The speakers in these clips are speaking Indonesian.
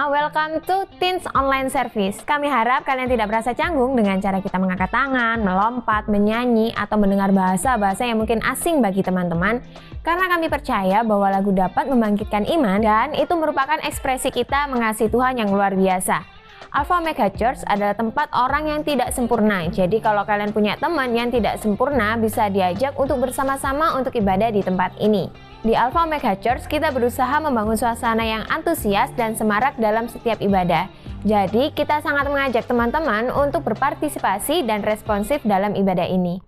semua, welcome to Teens Online Service. Kami harap kalian tidak merasa canggung dengan cara kita mengangkat tangan, melompat, menyanyi, atau mendengar bahasa-bahasa yang mungkin asing bagi teman-teman. Karena kami percaya bahwa lagu dapat membangkitkan iman dan itu merupakan ekspresi kita mengasihi Tuhan yang luar biasa. Alpha Omega Church adalah tempat orang yang tidak sempurna. Jadi kalau kalian punya teman yang tidak sempurna, bisa diajak untuk bersama-sama untuk ibadah di tempat ini. Di Alpha Omega Church, kita berusaha membangun suasana yang antusias dan semarak dalam setiap ibadah. Jadi, kita sangat mengajak teman-teman untuk berpartisipasi dan responsif dalam ibadah ini.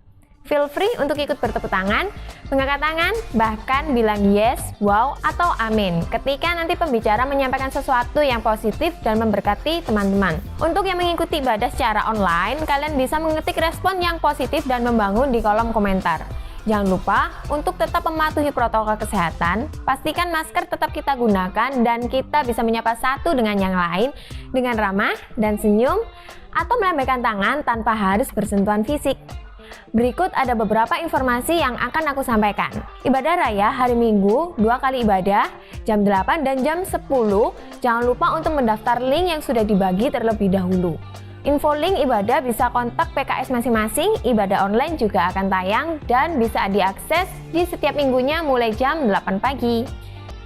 Feel free untuk ikut bertepuk tangan, mengangkat tangan, bahkan bilang yes, wow, atau amin ketika nanti pembicara menyampaikan sesuatu yang positif dan memberkati teman-teman. Untuk yang mengikuti ibadah secara online, kalian bisa mengetik respon yang positif dan membangun di kolom komentar. Jangan lupa untuk tetap mematuhi protokol kesehatan, pastikan masker tetap kita gunakan dan kita bisa menyapa satu dengan yang lain dengan ramah dan senyum atau melambaikan tangan tanpa harus bersentuhan fisik. Berikut ada beberapa informasi yang akan aku sampaikan. Ibadah raya hari Minggu, 2 kali ibadah, jam 8 dan jam 10. Jangan lupa untuk mendaftar link yang sudah dibagi terlebih dahulu. Info link ibadah bisa kontak PKS masing-masing, ibadah online juga akan tayang dan bisa diakses di setiap minggunya mulai jam 8 pagi.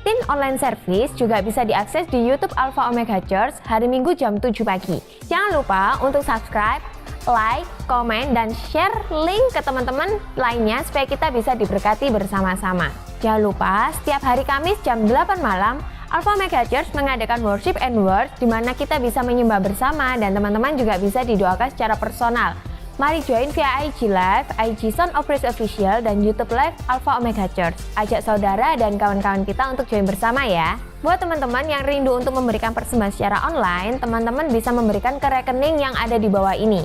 Teen Online Service juga bisa diakses di YouTube Alpha Omega Church hari Minggu jam 7 pagi. Jangan lupa untuk subscribe, like, komen, dan share link ke teman-teman lainnya supaya kita bisa diberkati bersama-sama. Jangan lupa, setiap hari Kamis jam 8 malam, Alpha Omega Church mengadakan worship and word di mana kita bisa menyembah bersama dan teman-teman juga bisa didoakan secara personal. Mari join via IG Live, IG Son of Praise Official, dan YouTube Live Alpha Omega Church. Ajak saudara dan kawan-kawan kita untuk join bersama ya. Buat teman-teman yang rindu untuk memberikan persembahan secara online, teman-teman bisa memberikan ke rekening yang ada di bawah ini.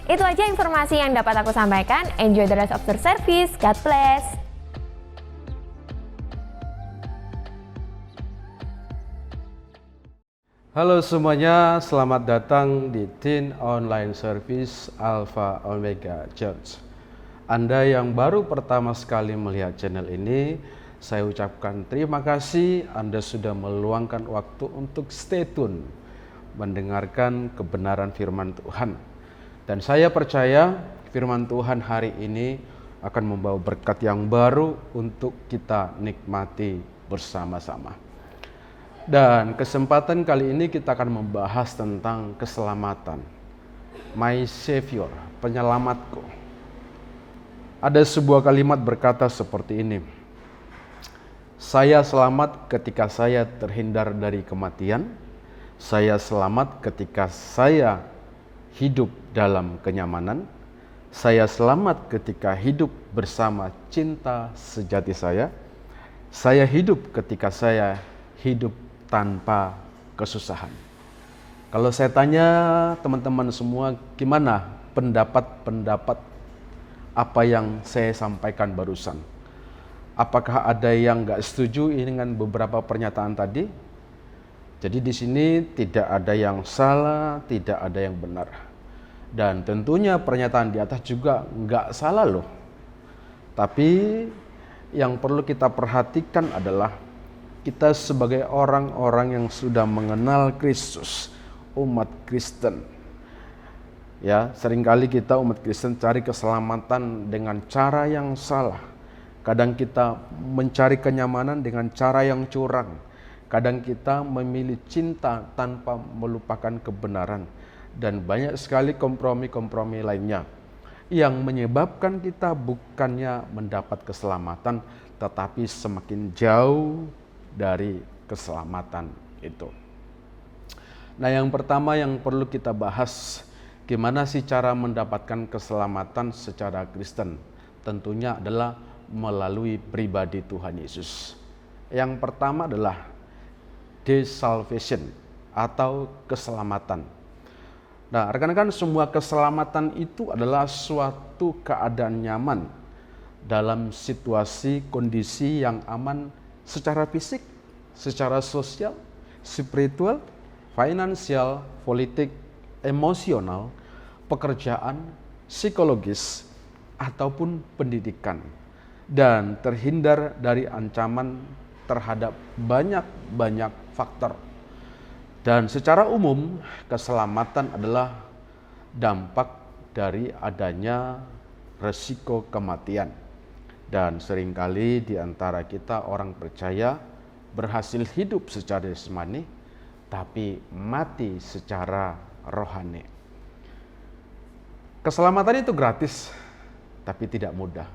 Itu aja informasi yang dapat aku sampaikan. Enjoy the rest of the service. God bless. Halo semuanya, selamat datang di Teen Online Service Alpha Omega Church. Anda yang baru pertama sekali melihat channel ini, saya ucapkan terima kasih Anda sudah meluangkan waktu untuk stay tune, mendengarkan kebenaran firman Tuhan. Dan saya percaya firman Tuhan hari ini akan membawa berkat yang baru untuk kita nikmati bersama-sama. Dan kesempatan kali ini kita akan membahas tentang keselamatan. My Savior, penyelamatku. Ada sebuah kalimat berkata seperti ini. Saya selamat ketika saya terhindar dari kematian. Saya selamat ketika saya hidup dalam kenyamanan. Saya selamat ketika hidup bersama cinta sejati saya. Saya hidup ketika saya hidup tanpa kesusahan. Kalau saya tanya teman-teman semua, gimana pendapat apa yang saya sampaikan barusan? Apakah ada yang nggak setuju dengan beberapa pernyataan tadi? Jadi di sini tidak ada yang salah, tidak ada yang benar. Dan tentunya pernyataan di atas juga nggak salah loh. Tapi yang perlu kita perhatikan adalah kita sebagai orang-orang yang sudah mengenal Kristus, umat Kristen. Ya, seringkali kita umat Kristen cari keselamatan dengan cara yang salah. Kadang kita mencari kenyamanan dengan cara yang curang. Kadang kita memilih cinta tanpa melupakan kebenaran. Dan banyak sekali kompromi-kompromi lainnya yang menyebabkan kita bukannya mendapat keselamatan, tetapi semakin jauh dari keselamatan itu. Nah, yang pertama yang perlu kita bahas, gimana sih cara mendapatkan keselamatan secara Kristen? Tentunya adalah melalui pribadi Tuhan Yesus. Yang pertama adalah salvation atau keselamatan. Nah, rekan-rekan, semua keselamatan itu adalah suatu keadaan nyaman dalam situasi kondisi yang aman secara fisik, secara sosial, spiritual, finansial, politik, emosional, pekerjaan, psikologis, ataupun pendidikan, dan terhindar dari ancaman terhadap banyak faktor. Dan secara umum, keselamatan adalah dampak dari adanya resiko kematian. Dan seringkali di antara kita orang percaya berhasil hidup secara jasmani, tapi mati secara rohani. Keselamatan itu gratis, tapi tidak mudah.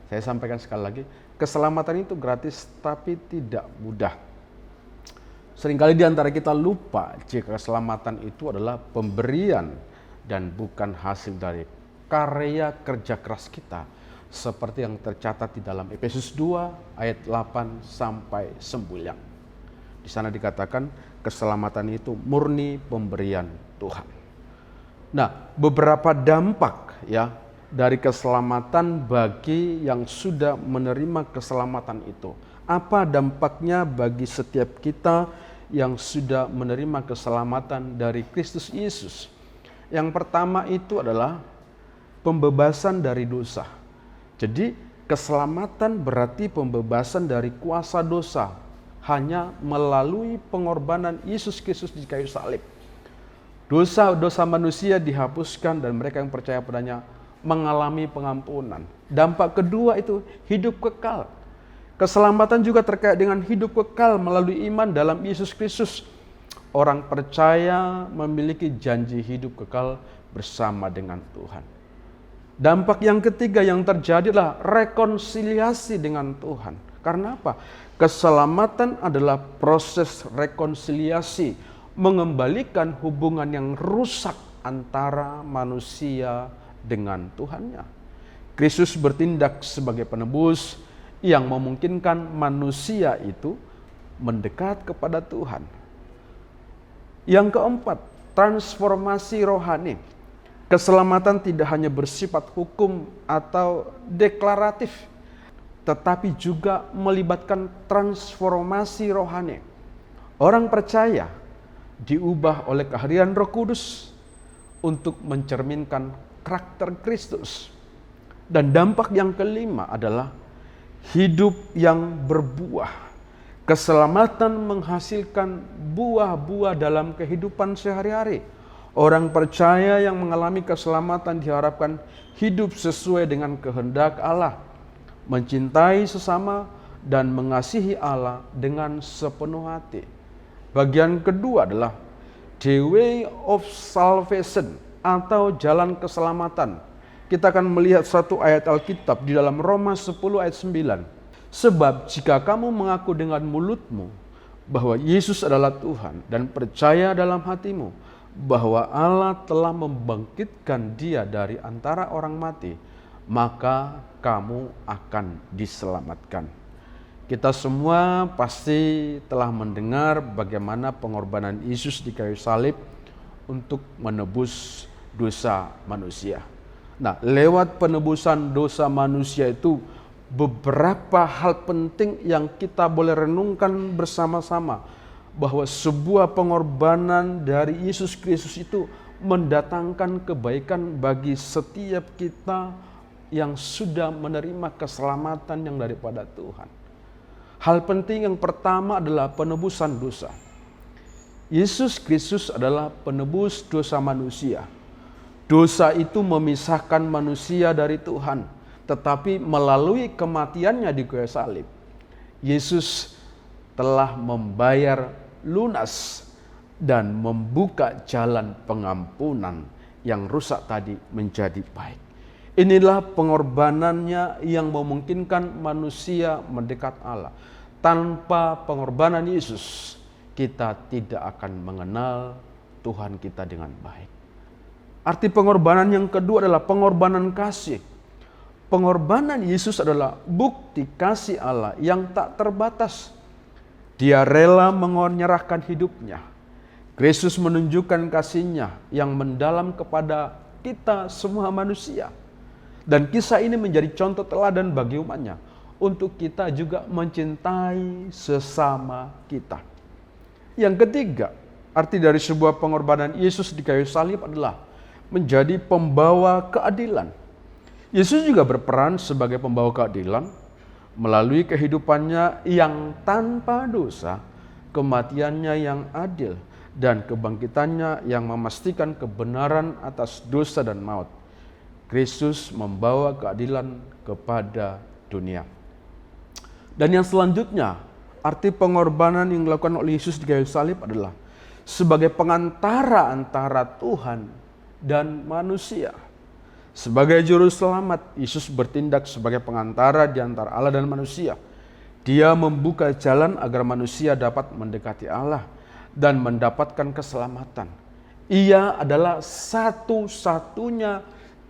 Saya sampaikan sekali lagi, keselamatan itu gratis, tapi tidak mudah. Seringkali di antara kita lupa jika keselamatan itu adalah pemberian dan bukan hasil dari karya kerja keras kita, seperti yang tercatat di dalam Efesus 2 ayat 8 sampai 9. Di sana dikatakan keselamatan itu murni pemberian Tuhan. Nah, beberapa dampak ya dari keselamatan bagi yang sudah menerima keselamatan itu. Apa dampaknya bagi setiap kita yang sudah menerima keselamatan dari Kristus Yesus? Yang pertama itu adalah pembebasan dari dosa. Jadi keselamatan berarti pembebasan dari kuasa dosa hanya melalui pengorbanan Yesus Kristus di kayu salib. Dosa-dosa manusia dihapuskan dan mereka yang percaya padanya mengalami pengampunan. Dampak kedua itu hidup kekal. Keselamatan juga terkait dengan hidup kekal melalui iman dalam Yesus Kristus. Orang percaya memiliki janji hidup kekal bersama dengan Tuhan. Dampak yang ketiga yang terjadi adalah rekonsiliasi dengan Tuhan. Karena apa? Keselamatan adalah proses rekonsiliasi, mengembalikan hubungan yang rusak antara manusia dengan Tuhannya. Kristus bertindak sebagai penebus yang memungkinkan manusia itu mendekat kepada Tuhan. Yang keempat, transformasi rohani. Keselamatan tidak hanya bersifat hukum atau deklaratif, tetapi juga melibatkan transformasi rohani. Orang percaya diubah oleh kehadiran Roh Kudus untuk mencerminkan karakter Kristus. Dan dampak yang kelima adalah hidup yang berbuah. Keselamatan menghasilkan buah-buah dalam kehidupan sehari-hari. Orang percaya yang mengalami keselamatan diharapkan hidup sesuai dengan kehendak Allah, mencintai sesama dan mengasihi Allah dengan sepenuh hati. Bagian kedua adalah the way of salvation atau jalan keselamatan. Kita akan melihat satu ayat Alkitab di dalam Roma 10 ayat 9. Sebab jika kamu mengaku dengan mulutmu bahwa Yesus adalah Tuhan dan percaya dalam hatimu bahwa Allah telah membangkitkan Dia dari antara orang mati, maka kamu akan diselamatkan. Kita semua pasti telah mendengar bagaimana pengorbanan Yesus di kayu salib untuk menebus dosa manusia. Nah, lewat penebusan dosa manusia itu beberapa hal penting yang kita boleh renungkan bersama-sama, bahwa sebuah pengorbanan dari Yesus Kristus itu mendatangkan kebaikan bagi setiap kita yang sudah menerima keselamatan yang daripada Tuhan. Hal penting yang pertama adalah penebusan dosa. Yesus Kristus adalah penebus dosa manusia. Dosa itu memisahkan manusia dari Tuhan, tetapi melalui kematiannya di kayu salib, Yesus telah membayar lunas dan membuka jalan pengampunan yang rusak tadi menjadi baik. Inilah pengorbanannya yang memungkinkan manusia mendekat Allah. Tanpa pengorbanan Yesus, kita tidak akan mengenal Tuhan kita dengan baik. Arti pengorbanan yang kedua adalah pengorbanan kasih. Pengorbanan Yesus adalah bukti kasih Allah yang tak terbatas. Dia rela menyerahkan hidupnya. Kristus menunjukkan kasih-Nya yang mendalam kepada kita semua manusia. Dan kisah ini menjadi contoh teladan bagi umat-Nya untuk kita juga mencintai sesama kita. Yang ketiga, arti dari sebuah pengorbanan Yesus di kayu salib adalah menjadi pembawa keadilan. Yesus juga berperan sebagai pembawa keadilan melalui kehidupannya yang tanpa dosa, kematiannya yang adil, dan kebangkitannya yang memastikan kebenaran atas dosa dan maut. Kristus membawa keadilan kepada dunia. Dan yang selanjutnya, arti pengorbanan yang dilakukan oleh Yesus di kayu salib adalah sebagai pengantara antara Tuhan dan manusia. Sebagai juru selamat, Yesus bertindak sebagai pengantara di antara Allah dan manusia. Dia membuka jalan agar manusia dapat mendekati Allah dan mendapatkan keselamatan. Ia adalah satu-satunya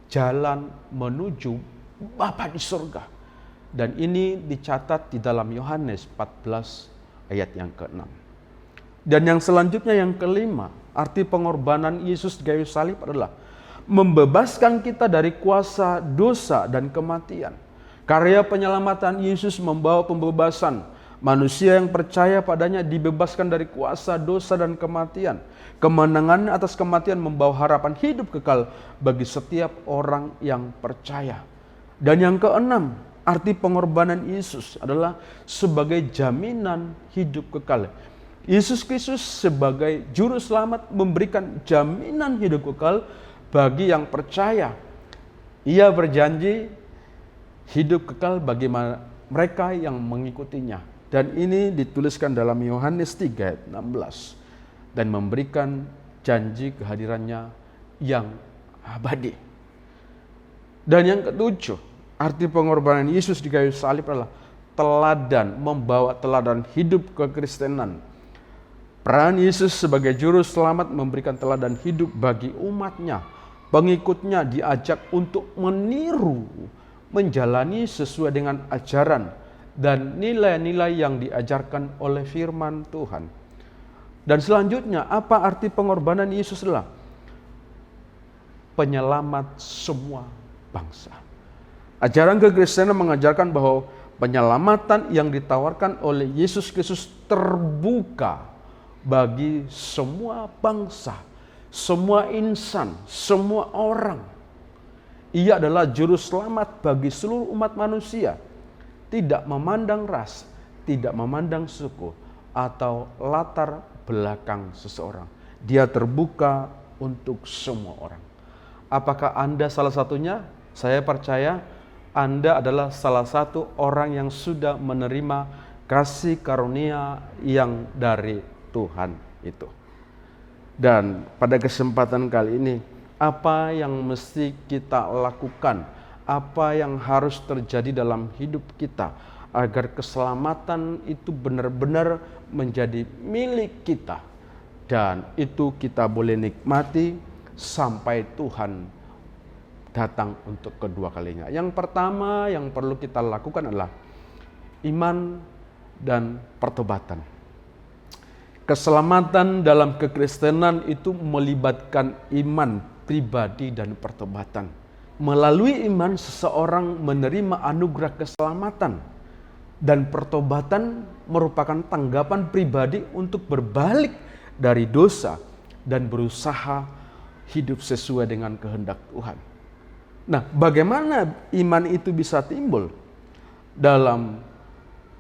jalan menuju Bapa di surga. Dan ini dicatat di dalam Yohanes 14 ayat yang ke-6. Dan yang selanjutnya yang kelima, arti pengorbanan Yesus di kayu salib adalah membebaskan kita dari kuasa dosa dan kematian. Karya penyelamatan Yesus membawa pembebasan. Manusia yang percaya padanya dibebaskan dari kuasa dosa dan kematian. Kemenangan atas kematian membawa harapan hidup kekal bagi setiap orang yang percaya. Dan yang keenam, arti pengorbanan Yesus adalah sebagai jaminan hidup kekal. Yesus Kristus sebagai juru selamat memberikan jaminan hidup kekal bagi yang percaya. Ia berjanji hidup kekal bagi mereka yang mengikutinya. Dan ini dituliskan dalam Yohanes 3 ayat 16. Dan memberikan janji kehadirannya yang abadi. Dan yang ketujuh, arti pengorbanan Yesus di kayu salib adalah teladan, membawa teladan hidup kekristenan. Peran Yesus sebagai juru selamat memberikan teladan hidup bagi umatnya. Pengikutnya diajak untuk meniru, menjalani sesuai dengan ajaran dan nilai-nilai yang diajarkan oleh firman Tuhan. Dan selanjutnya, apa arti pengorbanan Yesus adalah penyelamat semua bangsa. Ajaran kekristenan mengajarkan bahwa penyelamatan yang ditawarkan oleh Yesus Kristus terbuka bagi semua bangsa, semua insan, semua orang. Ia adalah juru selamat bagi seluruh umat manusia, tidak memandang ras, tidak memandang suku, atau latar belakang seseorang. Dia terbuka untuk semua orang. Apakah Anda salah satunya? Saya percaya Anda adalah salah satu orang yang sudah menerima kasih karunia yang dari Tuhan itu. Dan pada kesempatan kali ini, apa yang mesti kita lakukan? Apa yang harus terjadi dalam hidup kita agar keselamatan itu benar-benar menjadi milik kita, dan itu kita boleh nikmati sampai Tuhan datang untuk kedua kalinya. Yang pertama yang perlu kita lakukan adalah iman dan pertobatan. Keselamatan dalam kekristenan itu melibatkan iman pribadi dan pertobatan. Melalui iman seseorang menerima anugerah keselamatan, dan pertobatan merupakan tanggapan pribadi untuk berbalik dari dosa dan berusaha hidup sesuai dengan kehendak Tuhan. Nah, bagaimana iman itu bisa timbul? Dalam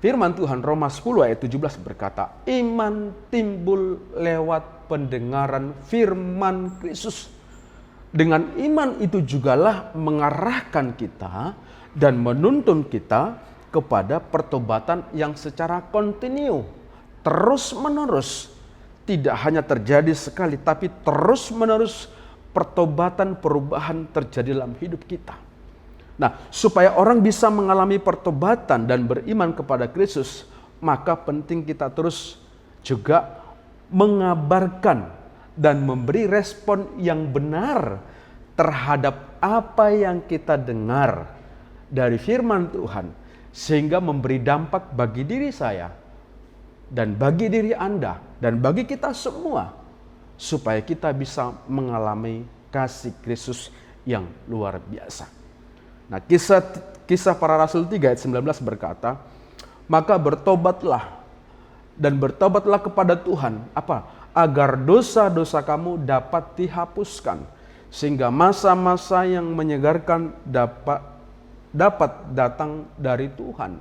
firman Tuhan Roma 10 ayat 17 berkata, iman timbul lewat pendengaran firman Kristus. Dengan iman itu jugalah mengarahkan kita dan menuntun kita kepada pertobatan yang secara kontinu, terus-menerus. Tidak hanya terjadi sekali, tapi terus-menerus pertobatan perubahan terjadi dalam hidup kita. Nah, supaya orang bisa mengalami pertobatan dan beriman kepada Kristus, maka penting kita terus juga mengabarkan dan memberi respon yang benar terhadap apa yang kita dengar dari firman Tuhan, sehingga memberi dampak bagi diri saya dan bagi diri Anda dan bagi kita semua, supaya kita bisa mengalami kasih Kristus yang luar biasa. Nah, kisah para Rasul 3 ayat 19 berkata, maka bertobatlah dan bertobatlah kepada Tuhan, agar dosa-dosa kamu dapat dihapuskan, sehingga masa-masa yang menyegarkan dapat datang dari Tuhan,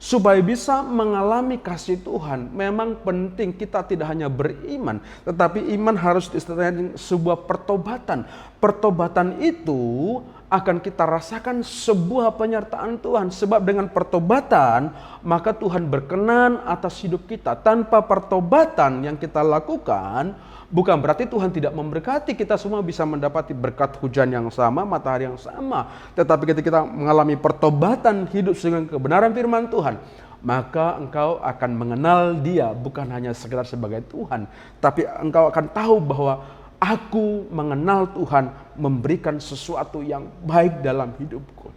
Supaya bisa mengalami kasih Tuhan, memang penting kita tidak hanya beriman, tetapi iman harus disertai sebuah pertobatan. Pertobatan itu akan kita rasakan sebuah penyertaan Tuhan. Sebab dengan pertobatan, maka Tuhan berkenan atas hidup kita. Tanpa pertobatan yang kita lakukan, bukan berarti Tuhan tidak memberkati. Kita semua bisa mendapati berkat hujan yang sama, matahari yang sama. Tetapi ketika kita mengalami pertobatan, hidup dengan kebenaran firman Tuhan, maka engkau akan mengenal Dia bukan hanya sekedar sebagai Tuhan, tapi engkau akan tahu bahwa aku mengenal Tuhan memberikan sesuatu yang baik dalam hidupku.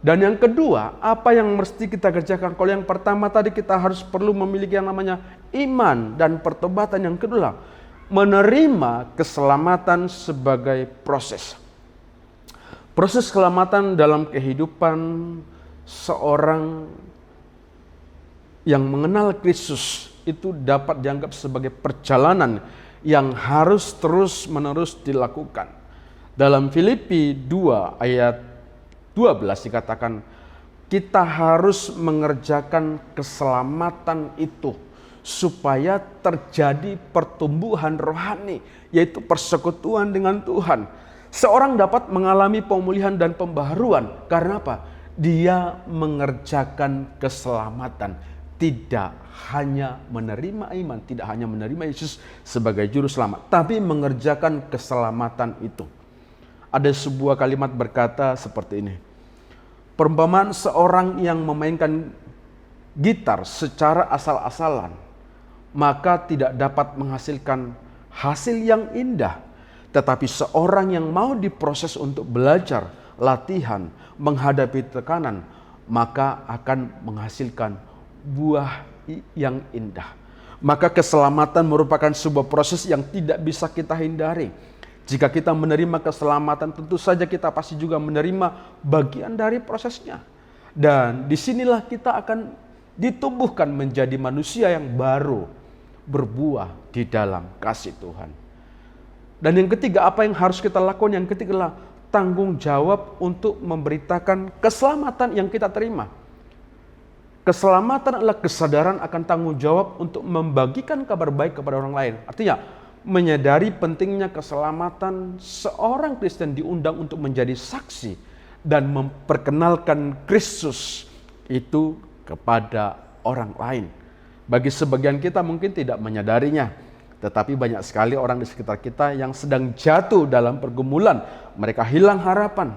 Dan yang kedua, apa yang mesti kita kerjakan? Kalau yang pertama tadi kita harus perlu memiliki yang namanya iman dan pertobatan. Yang kedua, menerima keselamatan sebagai proses. Proses keselamatan dalam kehidupan seorang yang mengenal Kristus itu dapat dianggap sebagai perjalanan yang harus terus-menerus dilakukan. Dalam Filipi 2 ayat 12 dikatakan, kita harus mengerjakan keselamatan itu supaya terjadi pertumbuhan rohani, yaitu persekutuan dengan Tuhan. Seorang dapat mengalami pemulihan dan pembaharuan. Karena apa? Dia mengerjakan keselamatan. Tidak hanya menerima iman, tidak hanya menerima Yesus sebagai juru selamat, tapi mengerjakan keselamatan itu. Ada sebuah kalimat berkata seperti ini. Perumpamaan seorang yang memainkan gitar secara asal-asalan, maka tidak dapat menghasilkan hasil yang indah. Tetapi seorang yang mau diproses untuk belajar, latihan, menghadapi tekanan, maka akan menghasilkan buah yang indah. Maka keselamatan merupakan sebuah proses yang tidak bisa kita hindari. Jika kita menerima keselamatan, tentu saja kita pasti juga menerima bagian dari prosesnya. Dan disinilah kita akan ditumbuhkan menjadi manusia yang baru, berbuah di dalam kasih Tuhan. Dan yang ketiga, apa yang harus kita lakukan? Yang ketiga adalah tanggung jawab untuk memberitakan keselamatan yang kita terima. Keselamatan adalah kesadaran akan tanggung jawab untuk membagikan kabar baik kepada orang lain. Artinya, menyadari pentingnya keselamatan, seorang Kristen diundang untuk menjadi saksi dan memperkenalkan Kristus itu kepada orang lain. Bagi sebagian kita mungkin tidak menyadarinya, tetapi banyak sekali orang di sekitar kita yang sedang jatuh dalam pergumulan. Mereka hilang harapan.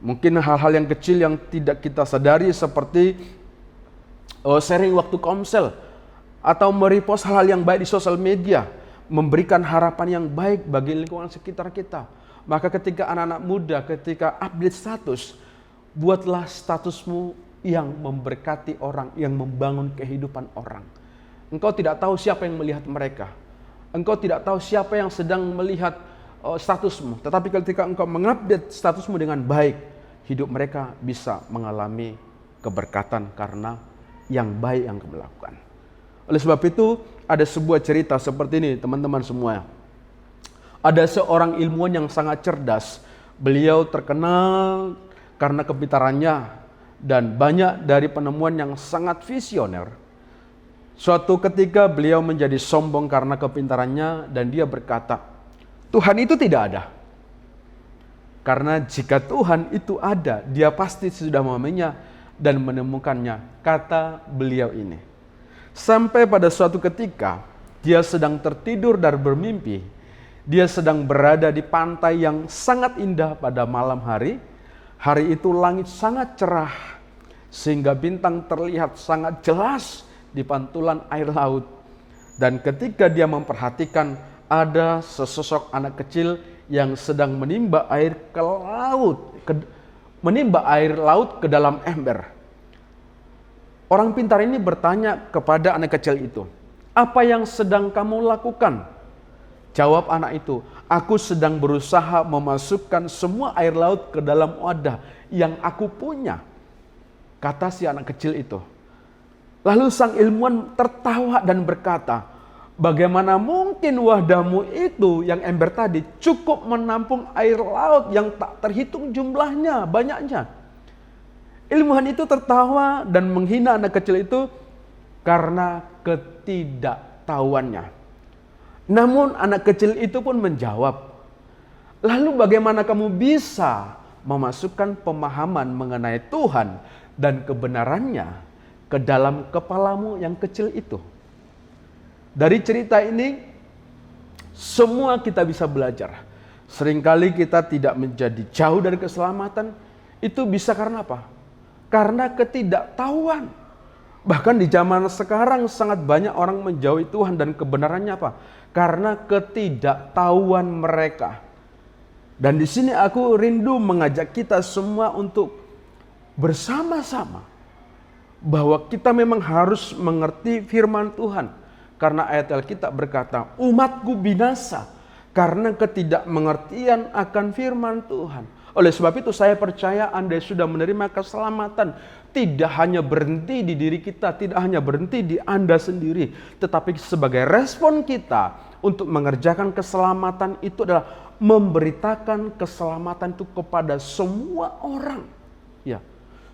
Mungkin hal-hal yang kecil yang tidak kita sadari seperti sharing waktu komsel atau merepost hal-hal yang baik di sosial media, memberikan harapan yang baik bagi lingkungan sekitar kita. Maka ketika anak-anak muda, ketika update status, buatlah statusmu yang memberkati orang, yang membangun kehidupan orang. Engkau tidak tahu siapa yang melihat mereka. Engkau tidak tahu siapa yang sedang melihat statusmu. Tetapi ketika engkau mengupdate statusmu dengan baik, hidup mereka bisa mengalami keberkatan karena yang baik yang kamu lakukan. Oleh sebab itu, ada sebuah cerita seperti ini, teman-teman semua. Ada seorang ilmuwan yang sangat cerdas. Beliau terkenal karena kepintarannya dan banyak dari penemuan yang sangat visioner. Suatu ketika beliau menjadi sombong karena kepintarannya dan dia berkata, Tuhan itu tidak ada. Karena jika Tuhan itu ada, dia pasti sudah memahaminya dan menemukannya, kata beliau ini. Sampai pada suatu ketika, dia sedang tertidur dan bermimpi. Dia sedang berada di pantai yang sangat indah pada malam hari. Hari itu langit sangat cerah, sehingga bintang terlihat sangat jelas di pantulan air laut. Dan ketika dia memperhatikan, ada sesosok anak kecil yang sedang menimba air ke laut, menimba air laut ke dalam ember. Orang pintar ini bertanya kepada anak kecil itu, apa yang sedang kamu lakukan? Jawab anak itu, aku sedang berusaha memasukkan semua air laut ke dalam wadah yang aku punya, kata si anak kecil itu. Lalu sang ilmuwan tertawa dan berkata, bagaimana mungkin wadahmu itu yang ember tadi cukup menampung air laut yang tak terhitung jumlahnya, banyaknya. Ilmuwan itu tertawa dan menghina anak kecil itu karena ketidaktahuannya. Namun anak kecil itu pun menjawab, "Lalu bagaimana kamu bisa memasukkan pemahaman mengenai Tuhan dan kebenarannya ke dalam kepalamu yang kecil itu?" Dari cerita ini, semua kita bisa belajar. Seringkali kita tidak menjadi jauh dari keselamatan, itu bisa karena apa? Karena ketidaktahuan. Bahkan di zaman sekarang sangat banyak orang menjauhi Tuhan dan kebenarannya apa? Karena ketidaktahuan mereka. Dan di sini aku rindu mengajak kita semua untuk bersama-sama bahwa kita memang harus mengerti firman Tuhan. Karena ayat Alkitab berkata, "Umatku binasa karena ketidakmengertian akan firman Tuhan." Oleh sebab itu saya percaya Anda sudah menerima keselamatan. Tidak hanya berhenti di diri kita, tidak hanya berhenti di Anda sendiri. Tetapi sebagai respon kita untuk mengerjakan keselamatan itu adalah memberitakan keselamatan itu kepada semua orang. Ya,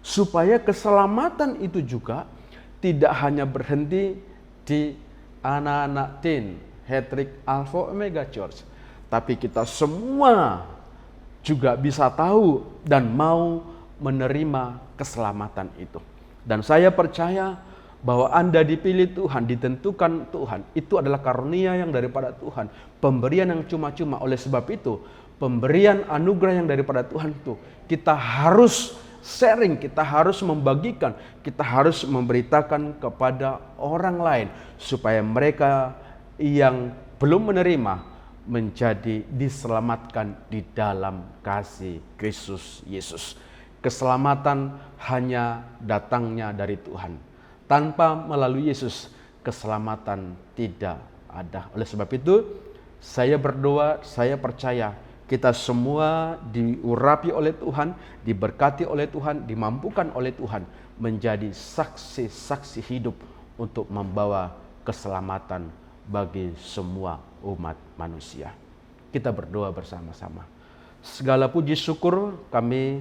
supaya keselamatan itu juga tidak hanya berhenti di anak-anak teen, Hattrick Alpha Omega Church. Tapi kita semua juga bisa tahu dan mau menerima keselamatan itu. Dan saya percaya bahwa Anda dipilih Tuhan, ditentukan Tuhan. Itu adalah karunia yang daripada Tuhan. Pemberian yang cuma-cuma. Oleh sebab itu, pemberian anugerah yang daripada Tuhan itu, kita harus sharing, kita harus membagikan, kita harus memberitakan kepada orang lain. Supaya mereka yang belum menerima menjadi diselamatkan di dalam kasih Kristus Yesus. Keselamatan hanya datangnya dari Tuhan. Tanpa melalui Yesus, keselamatan tidak ada. Oleh sebab itu, saya berdoa, saya percaya kita semua diurapi oleh Tuhan, diberkati oleh Tuhan, dimampukan oleh Tuhan menjadi saksi-saksi hidup untuk membawa keselamatan bagi semua umat manusia. Kita berdoa bersama-sama. Segala puji syukur kami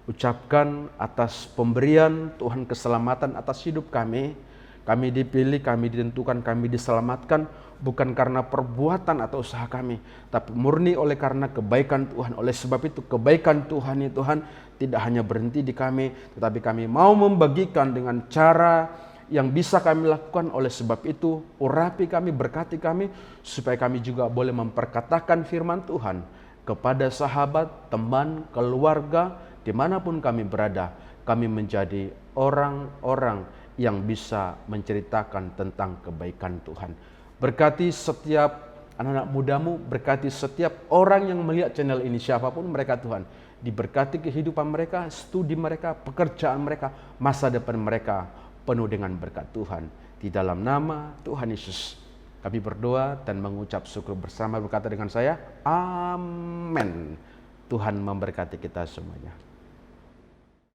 ucapkan atas pemberian Tuhan keselamatan atas hidup kami. Kami dipilih, kami ditentukan, kami diselamatkan bukan karena perbuatan atau usaha kami, tapi murni oleh karena kebaikan Tuhan. Oleh sebab itu kebaikan Tuhan ya Tuhan tidak hanya berhenti di kami, tetapi kami mau membagikan dengan cara yang bisa kami lakukan. Oleh sebab itu urapi kami, berkati kami, supaya kami juga boleh memperkatakan firman Tuhan kepada sahabat, teman, keluarga, dimanapun kami berada. Kami menjadi orang-orang yang bisa menceritakan tentang kebaikan Tuhan. Berkati setiap anak-anak mudamu, berkati setiap orang yang melihat channel ini, siapapun mereka Tuhan. Diberkati kehidupan mereka, studi mereka, pekerjaan mereka, masa depan mereka penuh dengan berkat Tuhan. Di dalam nama Tuhan Yesus kami berdoa dan mengucap syukur bersama, berkata dengan saya, amin. Tuhan memberkati kita semuanya.